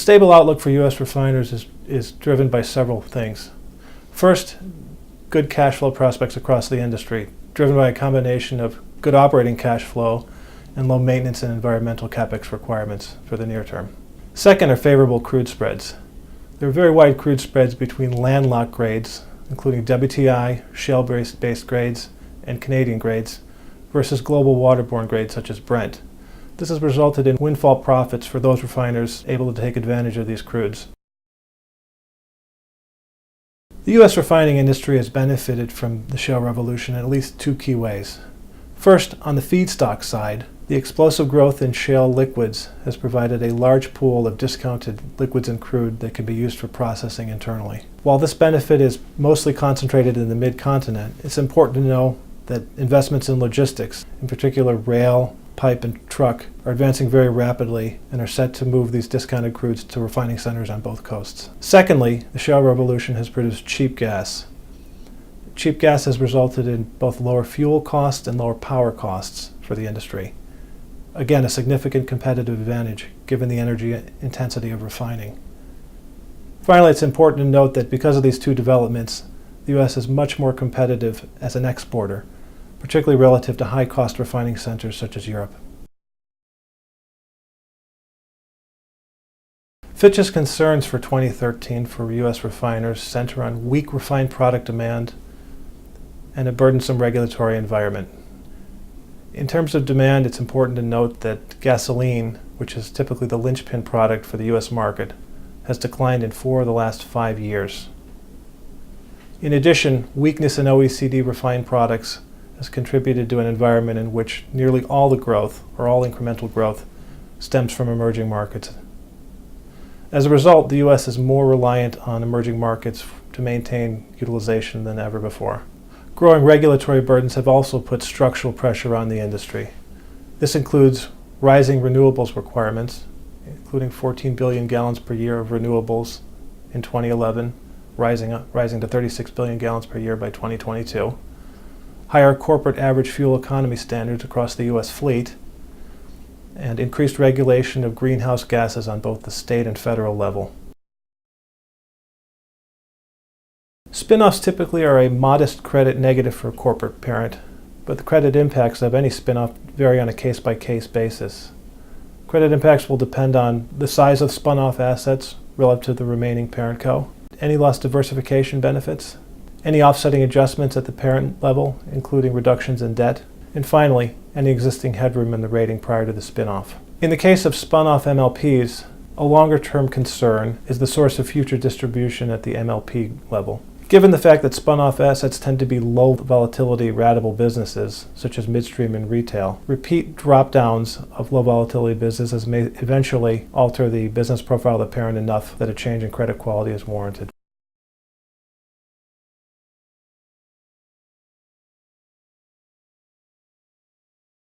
stable outlook for U.S. refiners is driven by several things. First, good cash flow prospects across the industry, driven by a combination of good operating cash flow and low maintenance and environmental capex requirements for the near term. Second are favorable crude spreads. There are very wide crude spreads between landlocked grades, including WTI, shale-based grades, and Canadian grades, versus global waterborne grades such as Brent. This has resulted in windfall profits for those refiners able to take advantage of these crudes. The U.S. refining industry has benefited from the shale revolution in at least two key ways. First, on the feedstock side, the explosive growth in shale liquids has provided a large pool of discounted liquids and crude that can be used for processing internally. While this benefit is mostly concentrated in the mid-continent, it's important to know that investments in logistics, in particular rail, pipe, and truck, are advancing very rapidly and are set to move these discounted crudes to refining centers on both coasts. Secondly, the shale revolution has produced cheap gas. Cheap gas has resulted in both lower fuel costs and lower power costs for the industry. Again, a significant competitive advantage given the energy intensity of refining. Finally, it's important to note that because of these two developments, the U.S. is much more competitive as an exporter, particularly relative to high-cost refining centers such as Europe. Fitch's concerns for 2013 for U.S. refiners center on weak refined product demand and a burdensome regulatory environment. In terms of demand, it's important to note that gasoline, which is typically the linchpin product for the U.S. market, has declined in 4 of the last 5 years. In addition, weakness in OECD refined products has contributed to an environment in which nearly all the growth, or all incremental growth, stems from emerging markets. As a result, the U.S. is more reliant on emerging markets to maintain utilization than ever before. Growing regulatory burdens have also put structural pressure on the industry. This includes rising renewables requirements, including 14 billion gallons per year of renewables in 2011, rising to 36 billion gallons per year by 2022. Higher corporate average fuel economy standards across the U.S. fleet, and increased regulation of greenhouse gases on both the state and federal level. Spin-offs typically are a modest credit negative for a corporate parent, but the credit impacts of any spin-off vary on a case-by-case basis. Credit impacts will depend on the size of spun-off assets relative to the remaining parent co., any lost diversification benefits, any offsetting adjustments at the parent level, including reductions in debt, and finally, any existing headroom in the rating prior to the spin-off. In the case of spun-off MLPs, a longer-term concern is the source of future distribution at the MLP level. Given the fact that spun-off assets tend to be low-volatility ratable businesses, such as midstream and retail, repeat drop-downs of low-volatility businesses may eventually alter the business profile of the parent enough that a change in credit quality is warranted.